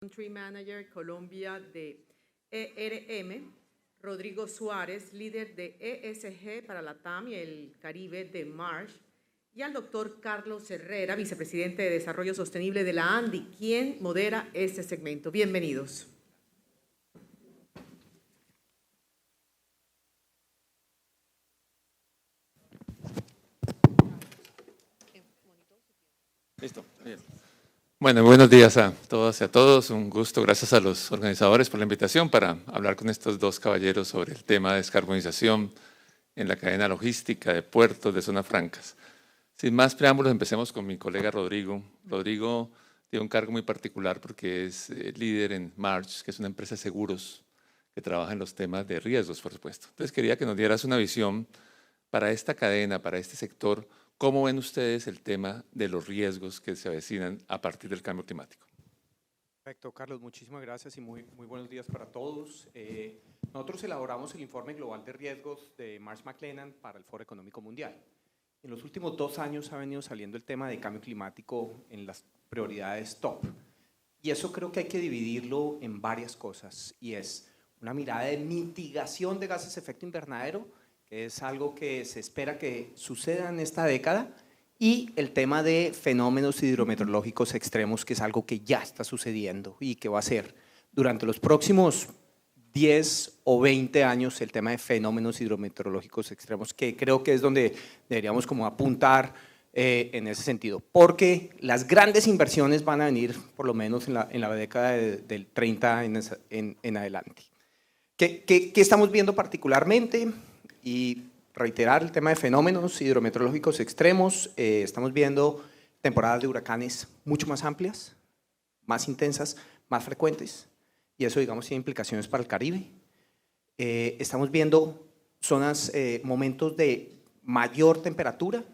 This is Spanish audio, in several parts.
Country Manager Colombia de ERM, Rodrigo Suárez, líder de ESG para la TAM y el Caribe de Marsh, y al doctor Carlos Herrera, vicepresidente de Desarrollo Sostenible de la ANDI, quien modera este segmento. Bienvenidos. Listo, bien. Bueno, buenos días a todas y a todos. Un gusto, gracias a los organizadores por la invitación para hablar con estos dos caballeros sobre el tema de descarbonización en la cadena logística de puertos de zonas francas. Sin más preámbulos, empecemos con mi colega Rodrigo. Rodrigo tiene un cargo muy particular porque es líder en Marsh, que es una empresa de seguros que trabaja en los temas de riesgos, por supuesto. Entonces quería que nos dieras una visión para esta cadena, para este sector. ¿Cómo ven ustedes el tema de los riesgos que se avecinan a partir del cambio climático? Perfecto, Carlos, muchísimas gracias y muy buenos días para todos. Nosotros elaboramos el informe global de riesgos de Marsh McLennan para el Foro Económico Mundial. En los últimos 2 años ha venido saliendo el tema de cambio climático en las prioridades top. Y eso creo que hay que dividirlo en varias cosas, y es una mirada de mitigación de gases de efecto invernadero, que es algo que se espera que suceda en esta década, y el tema de fenómenos hidrometeorológicos extremos, que es algo que ya está sucediendo y que va a ser durante los próximos 10 o 20 años el tema de fenómenos hidrometeorológicos extremos, que creo que es donde deberíamos como apuntar en ese sentido, porque las grandes inversiones van a venir por lo menos en la década del 30 en adelante. ¿Qué estamos viendo particularmente? Y reiterar el tema de fenómenos hidrometeorológicos extremos, estamos viendo temporadas de huracanes mucho más amplias, más intensas, más frecuentes, y eso, digamos, tiene implicaciones para el Caribe. Estamos viendo zonas, momentos de mayor temperatura,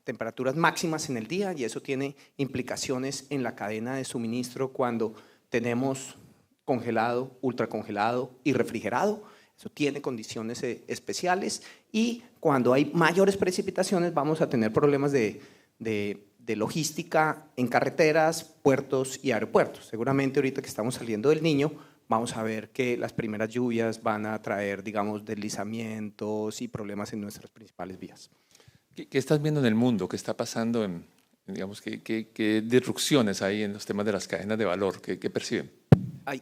temperaturas máximas en el día, y eso tiene implicaciones en la cadena de suministro cuando tenemos congelado, ultracongelado y refrigerado. Eso tiene condiciones especiales, y cuando hay mayores precipitaciones vamos a tener problemas de logística en carreteras, puertos y aeropuertos. Seguramente ahorita que estamos saliendo del Niño vamos a ver que las primeras lluvias van a traer, digamos, deslizamientos y problemas en nuestras principales vías. ¿Qué estás viendo en el mundo? ¿Qué está pasando? Digamos, ¿qué disrupciones hay en los temas de las cadenas de valor? ¿Qué perciben?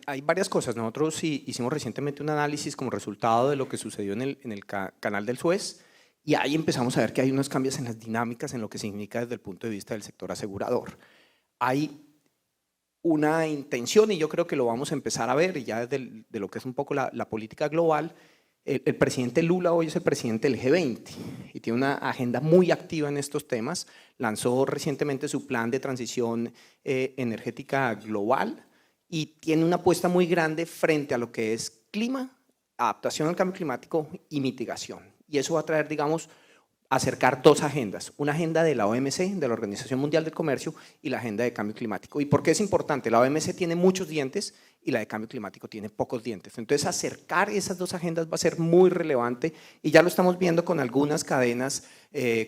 Hay varias cosas. Nosotros hicimos recientemente un análisis como resultado de lo que sucedió en el canal del Suez, y ahí empezamos a ver que hay unos cambios en las dinámicas, en lo que significa desde el punto de vista del sector asegurador. Hay una intención, y yo creo que lo vamos a empezar a ver ya de lo que es un poco la política global. El presidente Lula hoy es el presidente del G20 y tiene una agenda muy activa en estos temas. Lanzó recientemente su plan de transición energética global, y tiene una apuesta muy grande frente a lo que es clima, adaptación al cambio climático y mitigación. Y eso va a traer, digamos, acercar 2 agendas, una agenda de la OMC, de la Organización Mundial del Comercio, y la agenda de cambio climático. ¿Y por qué es importante? La OMC tiene muchos dientes y la de cambio climático tiene pocos dientes. Entonces, acercar esas 2 agendas va a ser muy relevante, y ya lo estamos viendo con algunas cadenas,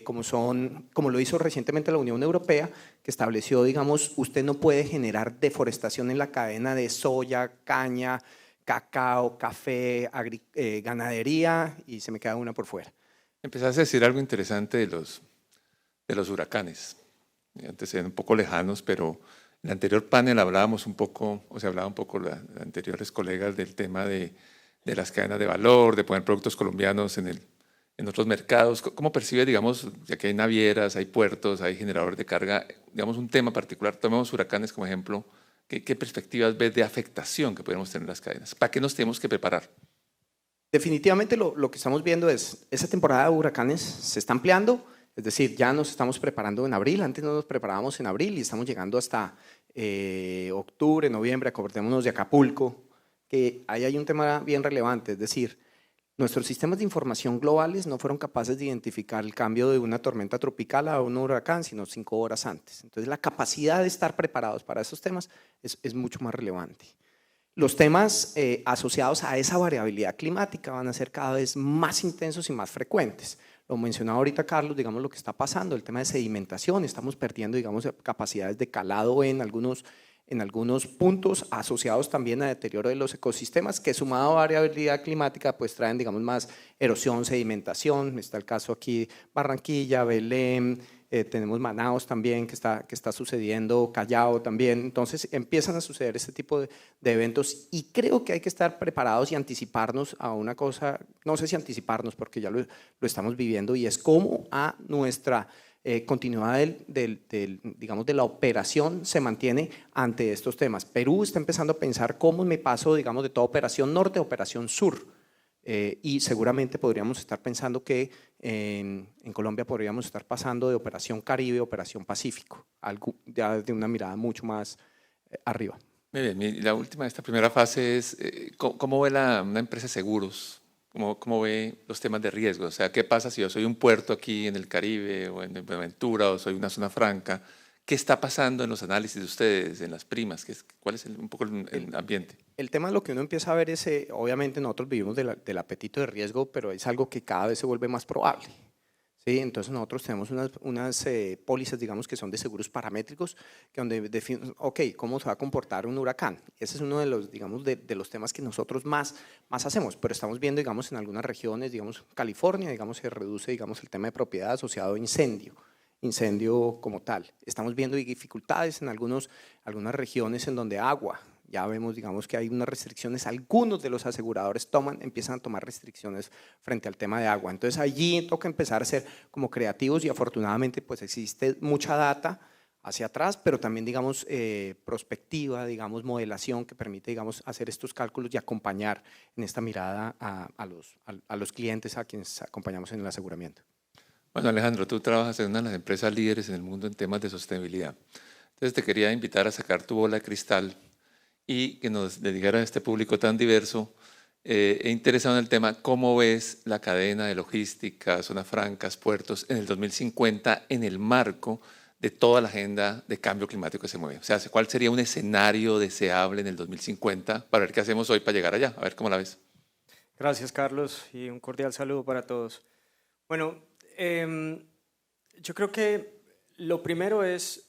como lo hizo recientemente la Unión Europea, que estableció, digamos, usted no puede generar deforestación en la cadena de soya, caña, cacao, café, ganadería, y se me queda una por fuera. Empezaste a decir algo interesante de los huracanes. Antes eran un poco lejanos, pero en el anterior panel hablábamos un poco, o se hablaba un poco los anteriores colegas del tema de las cadenas de valor, de poner productos colombianos en otros mercados. ¿Cómo percibe, digamos, ya que hay navieras, hay puertos, hay generadores de carga, digamos, un tema particular? Tomemos huracanes como ejemplo. ¿Qué perspectivas ves de afectación que podemos tener en las cadenas? ¿Para qué nos tenemos que preparar? Definitivamente lo que estamos viendo es esa temporada de huracanes se está ampliando, es decir, ya nos estamos preparando en abril. Antes no nos preparábamos en abril y estamos llegando hasta octubre, noviembre. Acordémonos de Acapulco, que ahí hay un tema bien relevante, es decir, nuestros sistemas de información globales no fueron capaces de identificar el cambio de una tormenta tropical a un huracán, sino 5 horas antes. Entonces, la capacidad de estar preparados para esos temas es mucho más relevante. Los temas asociados a esa variabilidad climática van a ser cada vez más intensos y más frecuentes. Lo mencionaba ahorita Carlos, digamos, lo que está pasando, el tema de sedimentación. Estamos perdiendo, digamos, capacidades de calado en algunos en algunos puntos asociados también a deterioro de los ecosistemas, que sumado a variabilidad climática pues traen, digamos, más erosión, sedimentación. Está el caso aquí Barranquilla, Belén, tenemos Manaos también que está sucediendo, Callao también. Entonces empiezan a suceder este tipo de eventos y creo que hay que estar preparados y anticiparnos a una cosa, no sé si anticiparnos porque ya lo estamos viviendo, y es cómo a nuestra continuidad digamos, de la operación se mantiene ante estos temas. Perú está empezando a pensar cómo me paso, digamos, de toda operación norte a operación sur. Y seguramente podríamos estar pensando que en Colombia podríamos estar pasando de operación Caribe a operación Pacífico, algo ya de una mirada mucho más arriba. Muy bien, la última de esta primera fase es, ¿cómo ve una empresa de seguros? ¿Cómo ve los temas de riesgo? O sea, ¿qué pasa si yo soy un puerto aquí en el Caribe o en Buenaventura o soy una zona franca? ¿Qué está pasando en los análisis de ustedes, en las primas? ¿Cuál es un poco el ambiente? El tema de lo que uno empieza a ver es, obviamente nosotros vivimos del apetito de riesgo, pero es algo que cada vez se vuelve más probable. ¿Sí? Entonces nosotros tenemos unas pólizas, digamos, que son de seguros paramétricos, que donde definen, ok, ¿cómo se va a comportar un huracán? Ese es uno de los, digamos, de los temas que nosotros más hacemos, pero estamos viendo, digamos, en algunas regiones, digamos, California, digamos, se reduce, digamos, el tema de propiedad asociado a incendio como tal. Estamos viendo dificultades en algunas regiones en donde agua, ya vemos, digamos, que hay unas restricciones, algunos de los aseguradores empiezan a tomar restricciones frente al tema de agua. Entonces allí toca empezar a ser como creativos y afortunadamente pues existe mucha data hacia atrás, pero también, digamos, prospectiva, digamos, modelación que permite, digamos, hacer estos cálculos y acompañar en esta mirada a los clientes a quienes acompañamos en el aseguramiento. Bueno, Alejandro, tú trabajas en una de las empresas líderes en el mundo en temas de sostenibilidad. Entonces te quería invitar a sacar tu bola de cristal y que nos dedicara a este público tan diverso, interesado en el tema, ¿cómo ves la cadena de logística, zonas francas, puertos en el 2050 en el marco de toda la agenda de cambio climático que se mueve? O sea, ¿cuál sería un escenario deseable en el 2050 para ver qué hacemos hoy para llegar allá? A ver cómo la ves. Gracias, Carlos, y un cordial saludo para todos. Bueno, yo creo que lo primero es,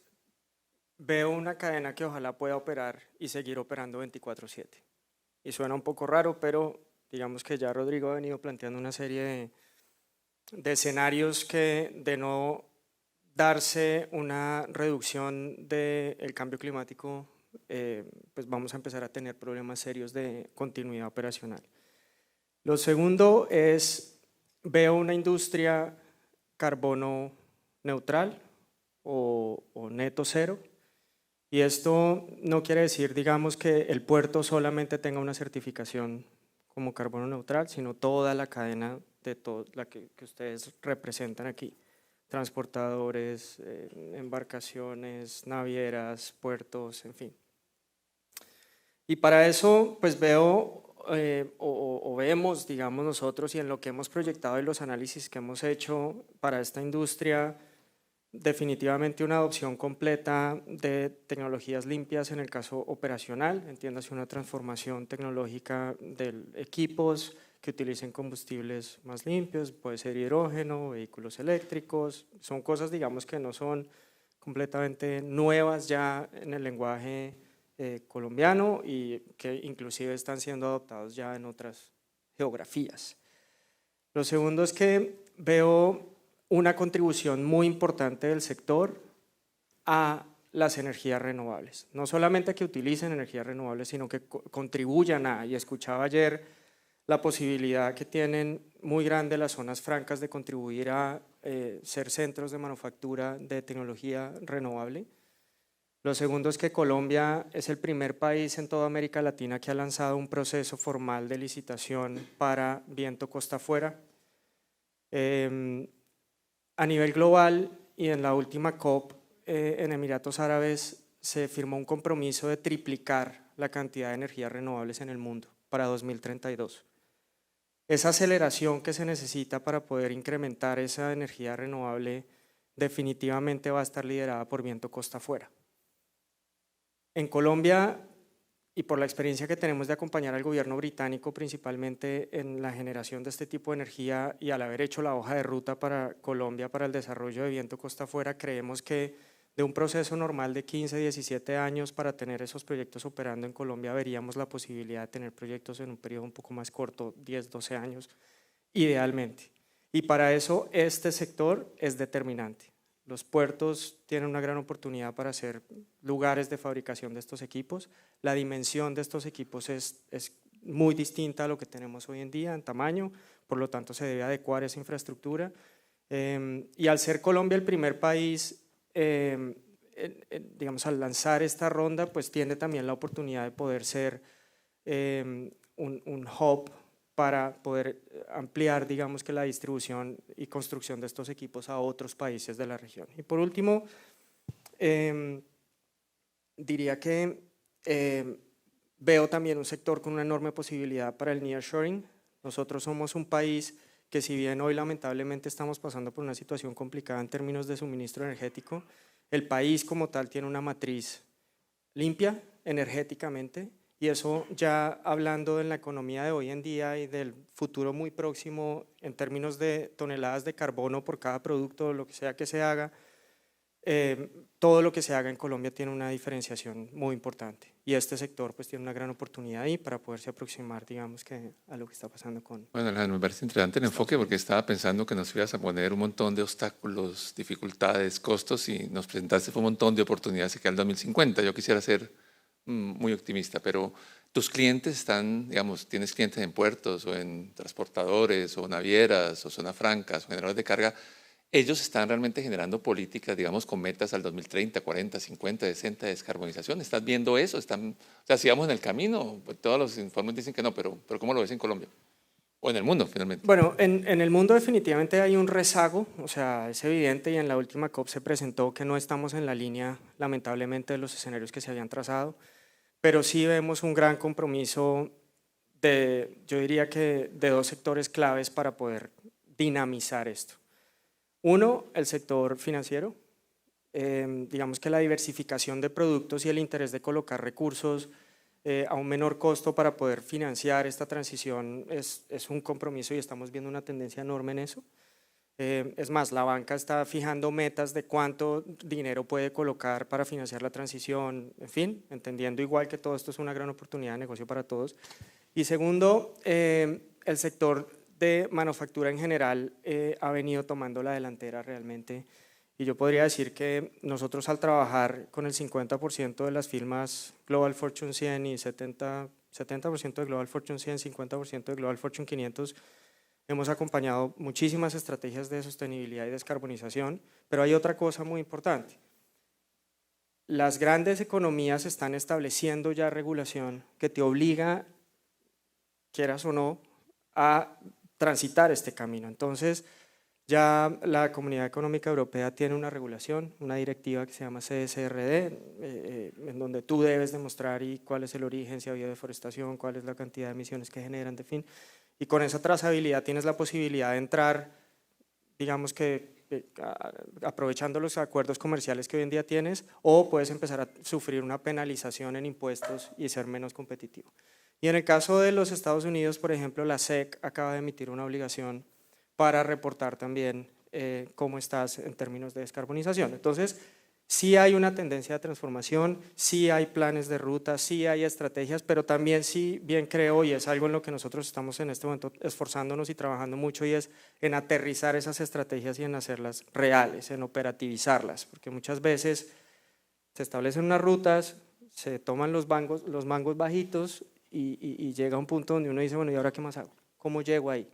veo una cadena que ojalá pueda operar y seguir operando 24/7. Y suena un poco raro, pero digamos que ya Rodrigo ha venido planteando una serie de escenarios que, de no darse una reducción del cambio climático, pues vamos a empezar a tener problemas serios de continuidad operacional. Lo segundo es, veo una industria carbono neutral o neto cero. Y esto no quiere decir, digamos, que el puerto solamente tenga una certificación como carbono neutral, sino toda la cadena de todo la que ustedes representan aquí. Transportadores, embarcaciones, navieras, puertos, en fin. Y para eso, pues veo o vemos, digamos, nosotros y en lo que hemos proyectado y los análisis que hemos hecho para esta industria, definitivamente una adopción completa de tecnologías limpias en el caso operacional, entiéndase una transformación tecnológica de equipos que utilicen combustibles más limpios, puede ser hidrógeno, vehículos eléctricos, son cosas, digamos, que no son completamente nuevas ya en el lenguaje colombiano y que inclusive están siendo adoptados ya en otras geografías. Lo segundo es que veo una contribución muy importante del sector a las energías renovables. No solamente que utilicen energías renovables, sino que contribuyan a, y escuchaba ayer la posibilidad que tienen muy grande las zonas francas de contribuir a ser centros de manufactura de tecnología renovable. Lo segundo es que Colombia es el primer país en toda América Latina que ha lanzado un proceso formal de licitación para viento costa afuera. A nivel global y en la última COP en Emiratos Árabes se firmó un compromiso de triplicar la cantidad de energías renovables en el mundo para 2032. Esa aceleración que se necesita para poder incrementar esa energía renovable definitivamente va a estar liderada por viento costa afuera. En Colombia, y por la experiencia que tenemos de acompañar al gobierno británico principalmente en la generación de este tipo de energía y al haber hecho la hoja de ruta para Colombia para el desarrollo de viento costa afuera, creemos que de un proceso normal de 15, 17 años para tener esos proyectos operando en Colombia, veríamos la posibilidad de tener proyectos en un periodo un poco más corto, 10, 12 años, idealmente. Y para eso este sector es determinante. Los puertos tienen una gran oportunidad para ser lugares de fabricación de estos equipos. La dimensión de estos equipos es muy distinta a lo que tenemos hoy en día en tamaño, por lo tanto se debe adecuar esa infraestructura. Y al ser Colombia el primer país, digamos, al lanzar esta ronda, pues tiene también la oportunidad de poder ser un hub para poder ampliar, digamos, que la distribución y construcción de estos equipos a otros países de la región. Y por último, diría que veo también un sector con una enorme posibilidad para el nearshoring. Nosotros somos un país que, si bien hoy lamentablemente estamos pasando por una situación complicada en términos de suministro energético, el país como tal tiene una matriz limpia energéticamente, y eso, ya hablando en la economía de hoy en día y del futuro muy próximo en términos de toneladas de carbono por cada producto, lo que sea que se haga, todo lo que se haga en Colombia tiene una diferenciación muy importante, y este sector pues tiene una gran oportunidad ahí para poderse aproximar, digamos, que a lo que está pasando con… Bueno, Alejandro, me parece interesante el enfoque, porque estaba pensando que nos ibas a poner un montón de obstáculos, dificultades, costos, y nos presentaste un montón de oportunidades que al 2050. Yo quisiera ser muy optimista, pero tus clientes están, digamos, tienes clientes en puertos o en transportadores o navieras o zonas francas o generadores de carga. Ellos están realmente generando políticas, digamos, con metas al 2030, 40, 50, 60 de descarbonización. ¿Estás viendo eso? O sea, si vamos en el camino, pues todos los informes dicen que no, pero ¿cómo lo ves en Colombia? O en el mundo, finalmente. Bueno, en el mundo definitivamente hay un rezago, o sea, es evidente, y en la última COP se presentó que no estamos en la línea, lamentablemente, de los escenarios que se habían trazado, pero sí vemos un gran compromiso yo diría que de dos sectores claves para poder dinamizar esto. Uno, el sector financiero. Digamos que la diversificación de productos y el interés de colocar recursos a un menor costo para poder financiar esta transición es un compromiso, y estamos viendo una tendencia enorme en eso. Es más, la banca está fijando metas de cuánto dinero puede colocar para financiar la transición, en fin, entendiendo igual que todo esto es una gran oportunidad de negocio para todos. Y segundo, el sector de manufactura en general ha venido tomando la delantera realmente, y yo podría decir que nosotros, al trabajar con el 50% de las firmas Global Fortune 100 y 70% de Global Fortune 100, 50% de Global Fortune 500, hemos acompañado muchísimas estrategias de sostenibilidad y descarbonización, pero hay otra cosa muy importante. Las grandes economías están estableciendo ya regulación que te obliga, quieras o no, a transitar este camino. Entonces, ya la Comunidad Económica Europea tiene una regulación, una directiva que se llama CSRD, en donde tú debes demostrar cuál es el origen, si ha habido deforestación, cuál es la cantidad de emisiones que generan, en fin. Y con esa trazabilidad tienes la posibilidad de entrar, digamos que aprovechando los acuerdos comerciales que hoy en día tienes, o puedes empezar a sufrir una penalización en impuestos y ser menos competitivo. Y en el caso de los Estados Unidos, por ejemplo, la SEC acaba de emitir una obligación para reportar también cómo estás en términos de descarbonización. Entonces, sí hay una tendencia de transformación, sí hay planes de ruta, sí hay estrategias, pero también sí bien creo, y es algo en lo que nosotros estamos en este momento esforzándonos y trabajando mucho, y es en aterrizar esas estrategias y en hacerlas reales, en operativizarlas, porque muchas veces se establecen unas rutas, se toman los mangos bajitos y llega un punto donde uno dice, bueno, ¿y ahora qué más hago? ¿Cómo llego ahí?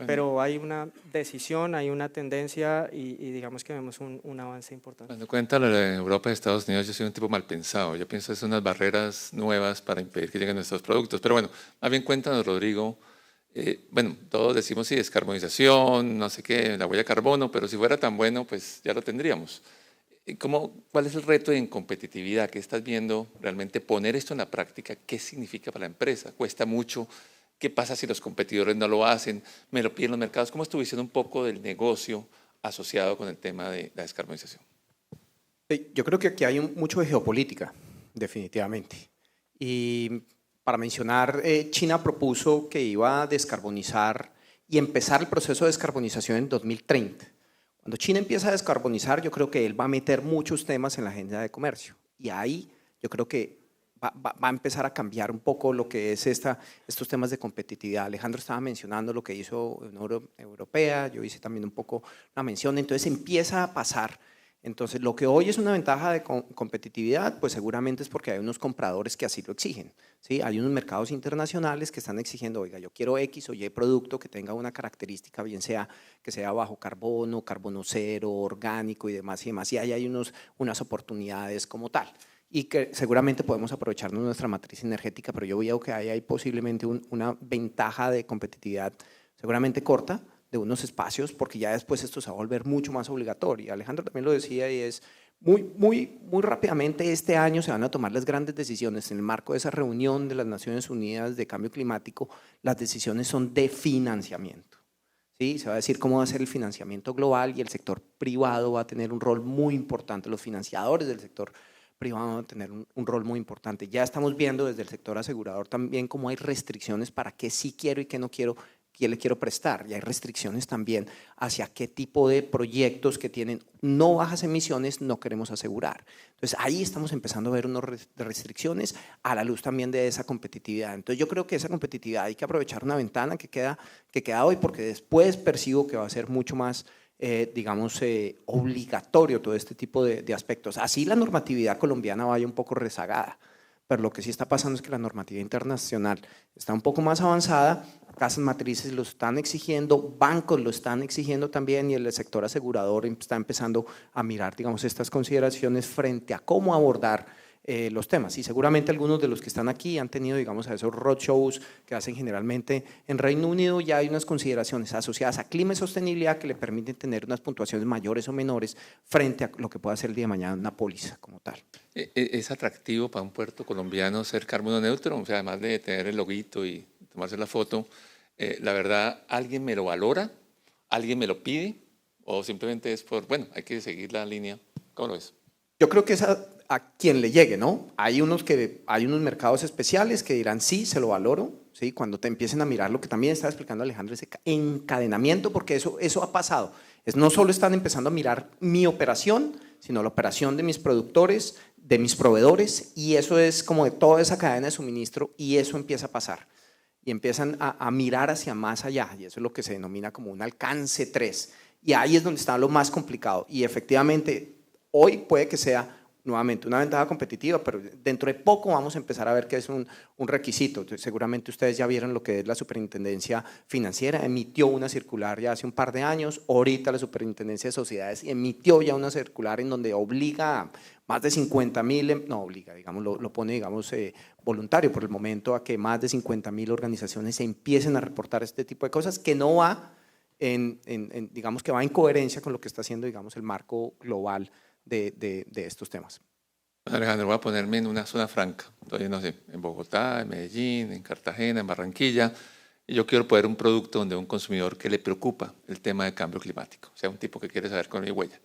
Pero hay una decisión, hay una tendencia, y digamos que vemos un avance importante. Cuando cuenta lo de Europa y Estados Unidos, yo soy un tipo mal pensado. Yo pienso que son unas barreras nuevas para impedir que lleguen nuestros productos. Pero bueno, más bien cuéntanos, Rodrigo. Bueno, todos decimos sí, descarbonización, no sé qué, la huella de carbono, pero si fuera tan bueno, pues ya lo tendríamos. ¿Cuál es el reto en competitividad? ¿Qué estás viendo realmente poner esto en la práctica? ¿Qué significa para la empresa? ¿Cuesta mucho? ¿Qué pasa si los competidores no lo hacen? ¿Me lo piden los mercados? ¿Cómo es tu visión un poco del negocio asociado con el tema de la descarbonización? Yo creo que aquí hay mucho de geopolítica, definitivamente. Y para mencionar, China propuso que iba a descarbonizar y empezar el proceso de descarbonización en 2030. Cuando China empieza a descarbonizar, yo creo que él va a meter muchos temas en la agenda de comercio. Y ahí yo creo que va a empezar a cambiar un poco lo que es estos temas de competitividad. Alejandro estaba mencionando lo que hizo Unión Europea, yo hice también un poco una mención, entonces empieza a pasar. Entonces, lo que hoy es una ventaja de competitividad, pues seguramente es porque hay unos compradores que así lo exigen, ¿sí? Hay unos mercados internacionales que están exigiendo, oiga, yo quiero X o Y producto que tenga una característica, bien sea que sea bajo carbono, carbono cero, orgánico y demás, y ahí hay unas oportunidades como tal. Y que seguramente podemos aprovecharnos nuestra matriz energética, pero yo veo que ahí hay posiblemente una ventaja de competitividad seguramente corta, de unos espacios, porque ya después esto se va a volver mucho más obligatorio. Alejandro también lo decía y es muy rápidamente este año se van a tomar las grandes decisiones en el marco de esa reunión de las Naciones Unidas de Cambio Climático. Las decisiones son de financiamiento, ¿sí? Se va a decir cómo va a ser el financiamiento global y el sector privado va a tener un rol muy importante, los financiadores del sector privado van a tener un rol muy importante. Ya estamos viendo desde el sector asegurador también cómo hay restricciones para qué sí quiero y qué no quiero, qué le quiero prestar, y hay restricciones también hacia qué tipo de proyectos que tienen no bajas emisiones no queremos asegurar. Entonces ahí estamos empezando a ver unas restricciones a la luz también de esa competitividad. Entonces yo creo que esa competitividad hay que aprovechar una ventana que queda hoy, porque después percibo que va a ser mucho más obligatorio todo este tipo de aspectos. Así la normatividad colombiana vaya un poco rezagada, pero lo que sí está pasando es que la normativa internacional está un poco más avanzada, casas matrices lo están exigiendo, bancos lo están exigiendo también y el sector asegurador está empezando a mirar, digamos, estas consideraciones frente a cómo abordar los temas. Y seguramente algunos de los que están aquí han tenido, digamos, a esos roadshows que hacen generalmente en Reino Unido, ya hay unas consideraciones asociadas a clima y sostenibilidad que le permiten tener unas puntuaciones mayores o menores frente a lo que pueda ser el día de mañana una póliza como tal. ¿Es atractivo para un puerto colombiano ser carbono neutro? O sea, además de tener el loguito y tomarse la foto, la verdad, ¿alguien me lo valora? ¿Alguien me lo pide? ¿O simplemente es por, bueno, hay que seguir la línea? ¿Cómo lo ves? Yo creo que es a quien le llegue, ¿no? Hay unos mercados especiales que dirán, sí, se lo valoro, ¿sí? Cuando te empiecen a mirar lo que también estaba explicando Alejandro, ese encadenamiento, porque eso ha pasado. No solo están empezando a mirar mi operación, sino la operación de mis productores, de mis proveedores, y eso es como de toda esa cadena de suministro, y eso empieza a pasar. Y empiezan a mirar hacia más allá, y eso es lo que se denomina como un alcance 3. Y ahí es donde está lo más complicado. Y efectivamente, hoy puede que sea nuevamente una ventaja competitiva, pero dentro de poco vamos a empezar a ver que es un requisito. Entonces, seguramente ustedes ya vieron lo que es la Superintendencia Financiera, emitió una circular ya hace un par de años, ahorita la Superintendencia de Sociedades emitió ya una circular en donde obliga a más de 50.000, no obliga, digamos, lo pone, digamos, voluntario por el momento a que más de 50.000 organizaciones se empiecen a reportar este tipo de cosas que no va digamos que va en coherencia con lo que está haciendo, digamos, el marco global de estos temas. Alejandro, voy a ponerme en una zona franca, todavía no sé, en Bogotá, en Medellín, en Cartagena, en Barranquilla, y yo quiero poner un producto donde un consumidor que le preocupa el tema del cambio climático, o sea, un tipo que quiere saber con mi huella.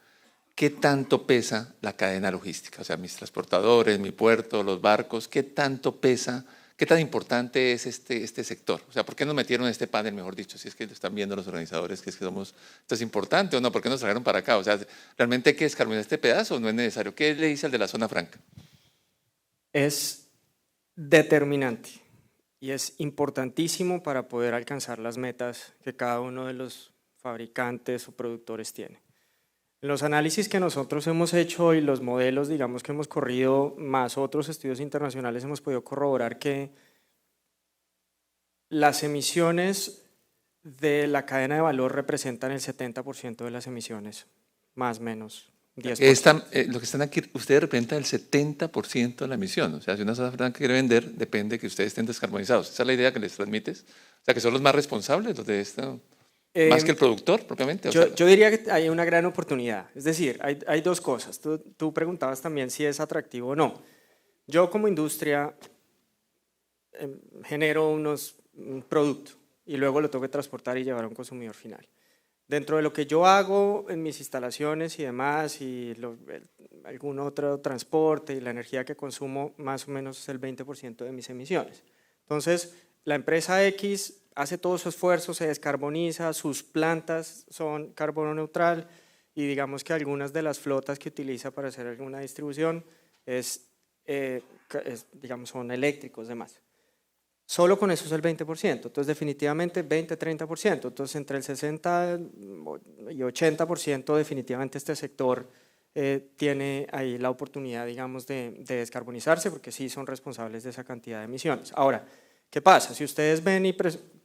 ¿Qué tanto pesa la cadena logística? O sea, mis transportadores, mi puerto, los barcos, ¿qué tanto pesa? ¿Qué tan importante es este sector? O sea, ¿por qué nos metieron en este panel, mejor dicho? Si es que lo están viendo los organizadores, que es que somos, esto es importante o no, ¿por qué nos trajeron para acá? O sea, ¿realmente hay que descarbonizar este pedazo o no es necesario? ¿Qué le dice al de la zona franca? Es determinante y es importantísimo para poder alcanzar las metas que cada uno de los fabricantes o productores tiene. Los análisis que nosotros hemos hecho y los modelos, digamos, que hemos corrido, más otros estudios internacionales, hemos podido corroborar que las emisiones de la cadena de valor representan el 70% de las emisiones, más o menos 10%. Lo que están aquí, ustedes representan el 70% de la emisión. O sea, si una zona franca quiere vender, depende de que ustedes estén descarbonizados. ¿Esa es la idea que les transmites? O sea, que son los más responsables los de esto. ¿Más que el productor propiamente? Yo diría que hay una gran oportunidad. Es decir, hay dos cosas. Tú preguntabas también si es atractivo o no. Yo como industria genero un producto y luego lo tengo que transportar y llevar a un consumidor final. Dentro de lo que yo hago en mis instalaciones y demás, y algún otro transporte y la energía que consumo, más o menos es el 20% de mis emisiones. Entonces, la empresa X hace todo su esfuerzo, se descarboniza, sus plantas son carbono neutral y digamos que algunas de las flotas que utiliza para hacer alguna distribución digamos, son eléctricos, demás. Solo con eso es el 20%, entonces definitivamente 20-30%, entonces entre el 60 y 80% definitivamente este sector tiene ahí la oportunidad, digamos, de descarbonizarse, porque sí son responsables de esa cantidad de emisiones. Ahora, ¿qué pasa? Si ustedes ven, y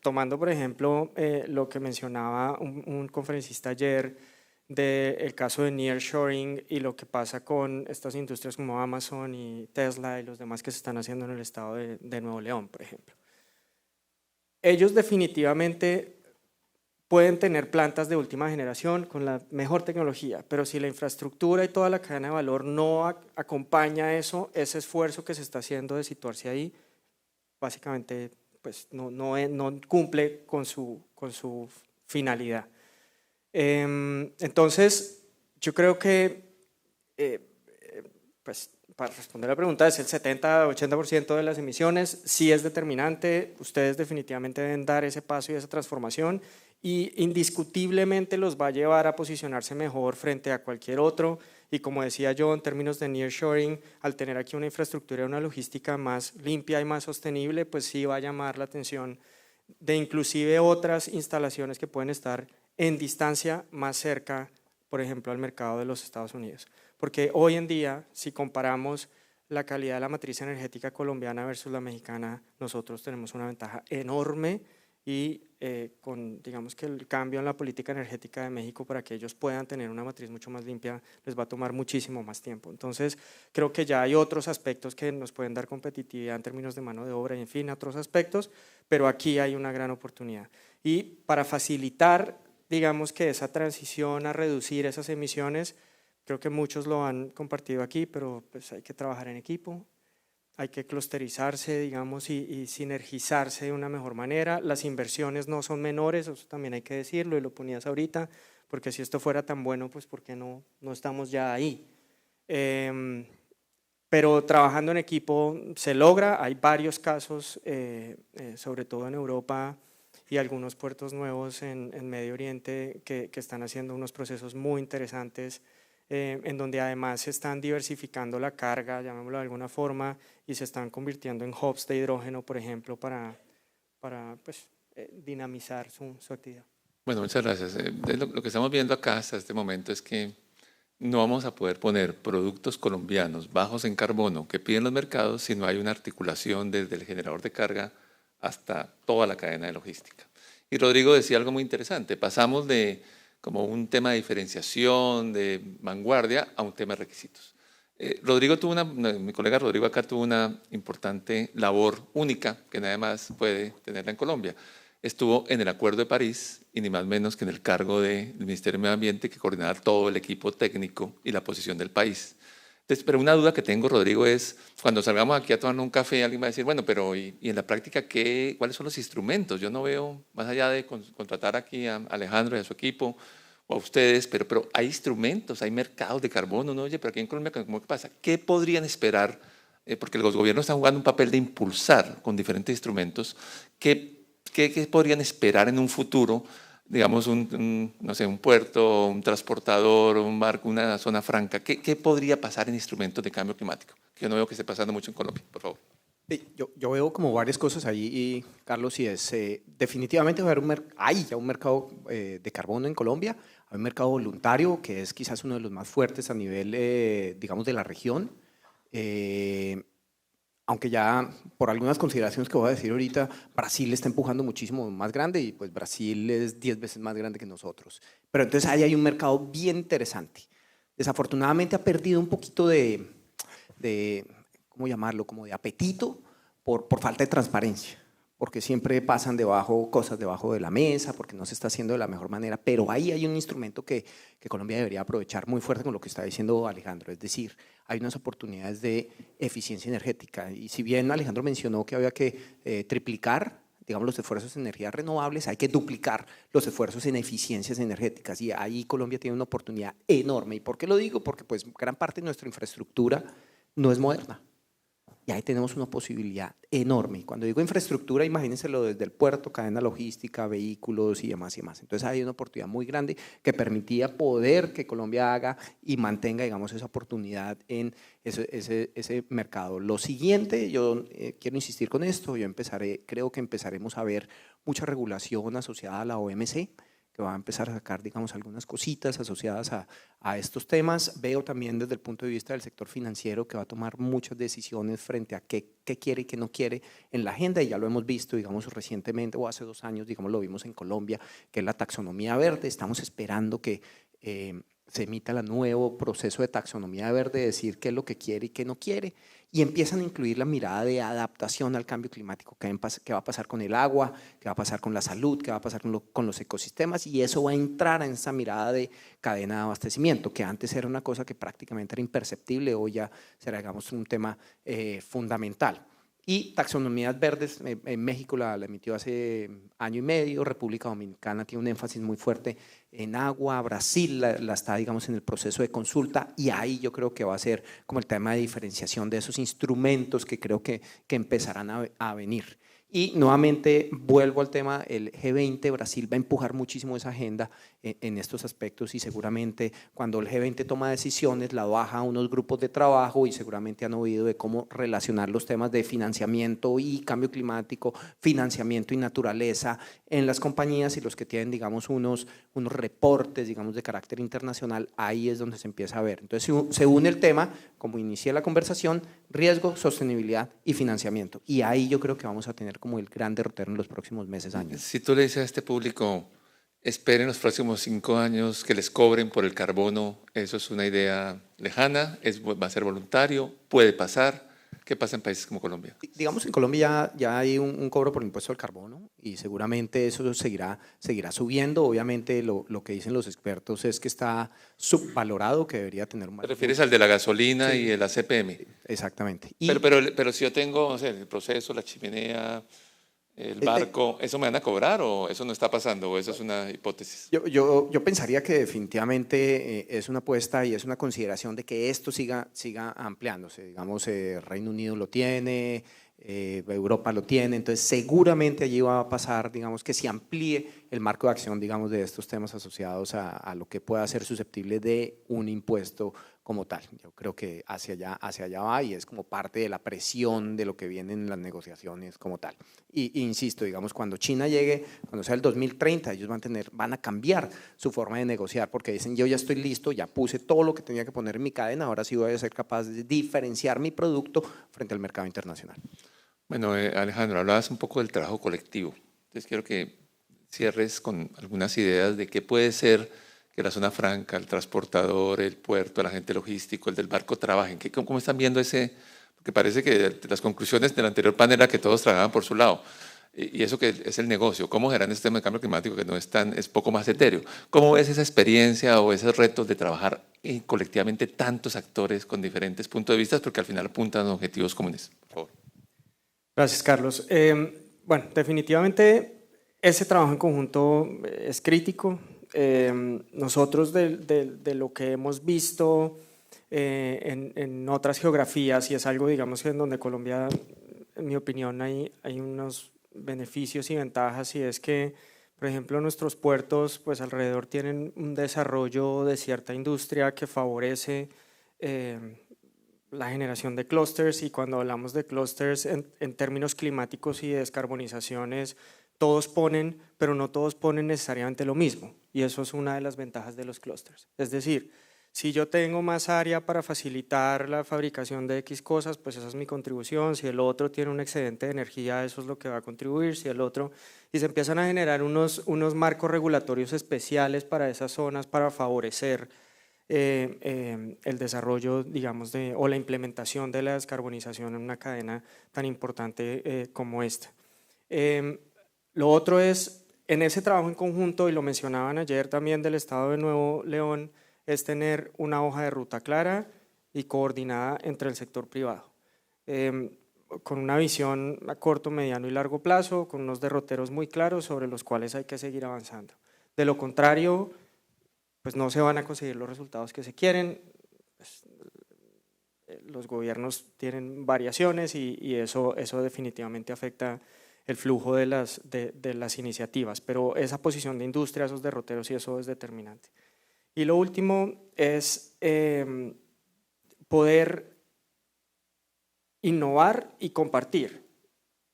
tomando por ejemplo lo que mencionaba un conferencista ayer del caso de nearshoring y lo que pasa con estas industrias como Amazon y Tesla y los demás que se están haciendo en el estado de Nuevo León, por ejemplo. Ellos definitivamente pueden tener plantas de última generación con la mejor tecnología, pero si la infraestructura y toda la cadena de valor no acompaña eso, ese esfuerzo que se está haciendo de situarse ahí, básicamente pues no cumple con su finalidad. Entonces, yo creo que, pues, para responder la pregunta, es el 70-80% de las emisiones, sí es determinante, ustedes definitivamente deben dar ese paso y esa transformación, y indiscutiblemente los va a llevar a posicionarse mejor frente a cualquier otro, y como decía yo, en términos de nearshoring, al tener aquí una infraestructura y una logística más limpia y más sostenible, pues sí va a llamar la atención de inclusive otras instalaciones que pueden estar en distancia más cerca, por ejemplo, al mercado de los Estados Unidos. Porque hoy en día, si comparamos la calidad de la matriz energética colombiana versus la mexicana, nosotros tenemos una ventaja enorme y con, digamos que el cambio en la política energética de México para que ellos puedan tener una matriz mucho más limpia, les va a tomar muchísimo más tiempo. Entonces, creo que ya hay otros aspectos que nos pueden dar competitividad en términos de mano de obra y en fin, otros aspectos, pero aquí hay una gran oportunidad. Y para facilitar, digamos que esa transición a reducir esas emisiones, creo que muchos lo han compartido aquí, pero pues hay que trabajar en equipo, hay que clusterizarse, digamos, y sinergizarse de una mejor manera. Las inversiones no son menores, eso también hay que decirlo, y lo ponías ahorita, porque si esto fuera tan bueno, pues ¿por qué no estamos ya ahí? Pero trabajando en equipo se logra, hay varios casos, sobre todo en Europa y algunos puertos nuevos en Medio Oriente que están haciendo unos procesos muy interesantes, en donde además se están diversificando la carga, llamémoslo de alguna forma, y se están convirtiendo en hubs de hidrógeno, por ejemplo, para pues, dinamizar su actividad. Bueno, muchas gracias. Lo que estamos viendo acá hasta este momento es que no vamos a poder poner productos colombianos bajos en carbono que piden los mercados si no hay una articulación desde el generador de carga hasta toda la cadena de logística. Y Rodrigo decía algo muy interesante, pasamos de como un tema de diferenciación, de vanguardia, a un tema de requisitos. Mi colega Rodrigo acá tuvo una importante labor única que nadie más puede tenerla en Colombia. Estuvo en el Acuerdo de París y ni más menos que en el cargo del Ministerio de Medio Ambiente que coordinaba todo el equipo técnico y la posición del país. Entonces, pero una duda que tengo, Rodrigo, es cuando salgamos aquí a tomar un café, alguien va a decir, bueno, pero ¿y en la práctica cuáles son los instrumentos? Yo no veo, más allá de contratar aquí a Alejandro y a su equipo o a ustedes, pero hay instrumentos, hay mercados de carbono, ¿no? Oye, pero aquí en Colombia, ¿cómo que pasa? ¿Qué podrían esperar? Porque los gobiernos están jugando un papel de impulsar con diferentes instrumentos. ¿Qué podrían esperar en un futuro? Digamos, no sé, un puerto, un transportador, un barco, una zona franca. ¿Qué podría pasar en instrumentos de cambio climático? Que yo no veo que esté pasando mucho en Colombia, por favor. Yo veo como varias cosas ahí, Carlos, y es definitivamente va a haber hay ya un mercado de carbono en Colombia, hay un mercado voluntario que es quizás uno de los más fuertes a nivel, digamos, de la región, aunque ya por algunas consideraciones que voy a decir ahorita, Brasil está empujando muchísimo más grande y pues Brasil es 10 veces más grande que nosotros, pero entonces ahí hay un mercado bien interesante. Desafortunadamente ha perdido un poquito de ¿cómo llamarlo? Como de apetito por falta de transparencia, porque siempre pasan cosas debajo de la mesa, porque no se está haciendo de la mejor manera, pero ahí hay un instrumento que Colombia debería aprovechar muy fuerte con lo que está diciendo Alejandro, es decir, hay unas oportunidades de eficiencia energética, y si bien Alejandro mencionó que había que triplicar, digamos, los esfuerzos en energías renovables, hay que duplicar los esfuerzos en eficiencias energéticas, y ahí Colombia tiene una oportunidad enorme. ¿Y por qué lo digo? Porque pues gran parte de nuestra infraestructura no es moderna. y ahí tenemos una posibilidad enorme. Cuando digo infraestructura, imagínenselo desde el puerto, cadena logística, vehículos y demás y demás. Entonces hay una oportunidad muy grande que permitía poder que Colombia haga y mantenga, digamos, esa oportunidad en ese mercado. Lo siguiente, yo quiero insistir con esto, creo que empezaremos a ver mucha regulación asociada a la OMC, que va a empezar a sacar, digamos, algunas cositas asociadas a estos temas. Veo también desde el punto de vista del sector financiero que va a tomar muchas decisiones frente a qué quiere y qué no quiere en la agenda, y ya lo hemos visto, digamos, recientemente o hace 2 años, digamos, lo vimos en Colombia, que es la taxonomía verde. Estamos esperando que se emita el nuevo proceso de taxonomía verde, decir qué es lo que quiere y qué no quiere, y empiezan a incluir la mirada de adaptación al cambio climático, qué va a pasar con el agua, qué va a pasar con la salud, qué va a pasar con los ecosistemas, y eso va a entrar en esa mirada de cadena de abastecimiento, que antes era una cosa que prácticamente era imperceptible, hoy ya será, digamos, un tema fundamental. Y taxonomías verdes, en México la emitió hace año y medio, República Dominicana tiene un énfasis muy fuerte en agua, Brasil la está, digamos, en el proceso de consulta, y ahí yo creo que va a ser como el tema de diferenciación de esos instrumentos que creo que empezarán a venir. Y nuevamente vuelvo al tema, el G20, Brasil va a empujar muchísimo esa agenda en estos aspectos, y seguramente cuando el G20 toma decisiones la baja a unos grupos de trabajo, y seguramente han oído de cómo relacionar los temas de financiamiento y cambio climático, financiamiento y naturaleza en las compañías, y los que tienen, digamos, unos reportes, digamos, de carácter internacional, ahí es donde se empieza a ver. Entonces se une el tema, como inicié la conversación, riesgo, sostenibilidad y financiamiento, y ahí yo creo que vamos a tener como el gran derrotero en los próximos meses, años. Si tú le dices a este público, esperen los próximos 5 años que les cobren por el carbono, ¿eso es una idea lejana? ¿Va a ser voluntario? ¿Puede pasar? ¿Qué pasa en países como Colombia? Digamos, en Colombia ya hay un cobro por impuesto al carbono, y seguramente eso seguirá subiendo. Obviamente lo que dicen los expertos es que está subvalorado, que debería tener un... ¿Te refieres al de la gasolina Sí. y el ACPM? Exactamente. Pero si yo tengo, no sé, el proceso, la chimenea, el barco, ¿eso me van a cobrar o eso no está pasando o eso es una hipótesis? Yo pensaría que definitivamente es una apuesta y es una consideración de que esto siga ampliándose. Digamos, Reino Unido lo tiene, Europa lo tiene, entonces seguramente allí va a pasar, digamos, que se amplíe el marco de acción, digamos, de estos temas asociados a lo que pueda ser susceptible de un impuesto como tal. Yo creo que hacia allá va, y es como parte de la presión de lo que viene en las negociaciones como tal. Y insisto, digamos, cuando China llegue, cuando sea el 2030, ellos van a cambiar su forma de negociar, porque dicen, yo ya estoy listo, ya puse todo lo que tenía que poner en mi cadena, ahora sí voy a ser capaz de diferenciar mi producto frente al mercado internacional. Bueno, Alejandro, hablabas un poco del trabajo colectivo. Entonces quiero que cierres con algunas ideas de qué puede ser que la zona franca, el transportador, el puerto, el agente logístico, el del barco trabajen. ¿Cómo están viendo ese? Porque parece que las conclusiones del anterior panel era que todos trabajaban por su lado. Y eso que es el negocio. ¿Cómo será en este tema de cambio climático que no es poco más etéreo? ¿Cómo ves esa experiencia o esos retos de trabajar colectivamente tantos actores con diferentes puntos de vista, porque al final apuntan a objetivos comunes? Por favor. Gracias, Carlos. Bueno, definitivamente ese trabajo en conjunto es crítico. Nosotros de lo que hemos visto en otras geografías, y es algo, digamos, en donde Colombia, en mi opinión, hay unos beneficios y ventajas, y es que, por ejemplo, nuestros puertos pues alrededor tienen un desarrollo de cierta industria que favorece la generación de clústeres, y cuando hablamos de clústeres en términos climáticos y de descarbonizaciones, todos ponen, pero no todos ponen necesariamente lo mismo, y eso es una de las ventajas de los clústeres. Es decir, si yo tengo más área para facilitar la fabricación de X cosas, pues esa es mi contribución. Si el otro tiene un excedente de energía, eso es lo que va a contribuir. Si el otro, y se empiezan a generar unos marcos regulatorios especiales para esas zonas para favorecer el desarrollo, digamos, o la implementación de la descarbonización en una cadena tan importante como esta. Lo otro es, en ese trabajo en conjunto, y lo mencionaban ayer también del Estado de Nuevo León, es tener una hoja de ruta clara y coordinada entre el sector privado, con una visión a corto, mediano y largo plazo, con unos derroteros muy claros sobre los cuales hay que seguir avanzando. De lo contrario, pues no se van a conseguir los resultados que se quieren. los gobiernos tienen variaciones y eso definitivamente afecta el flujo de las iniciativas, pero esa posición de industria, esos derroteros y eso es determinante. Y lo último es poder innovar y compartir.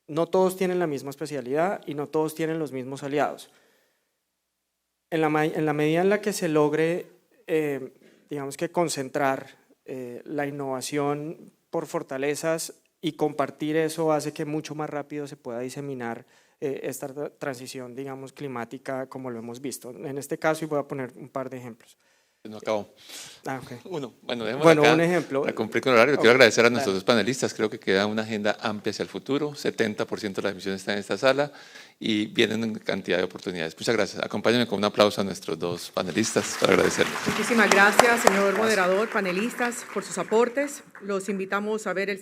No todos tienen la misma especialidad y no todos tienen los mismos aliados. En la medida en la que se logre, digamos que concentrar la innovación por fortalezas y compartir eso hace que mucho más rápido se pueda diseminar esta transición, digamos, climática como lo hemos visto. En este caso, y voy a poner un par de ejemplos. No acabo. Okay. Uno. Bueno, un ejemplo. Para cumplir con el horario, quiero agradecer a nuestros dos panelistas. Creo que queda una agenda amplia hacia el futuro. 70% de las emisiones están en esta sala y vienen en cantidad de oportunidades. Muchas gracias. Acompáñenme con un aplauso a nuestros dos panelistas para agradecerles. Muchísimas gracias, señor moderador, panelistas, por sus aportes. Los invitamos a ver el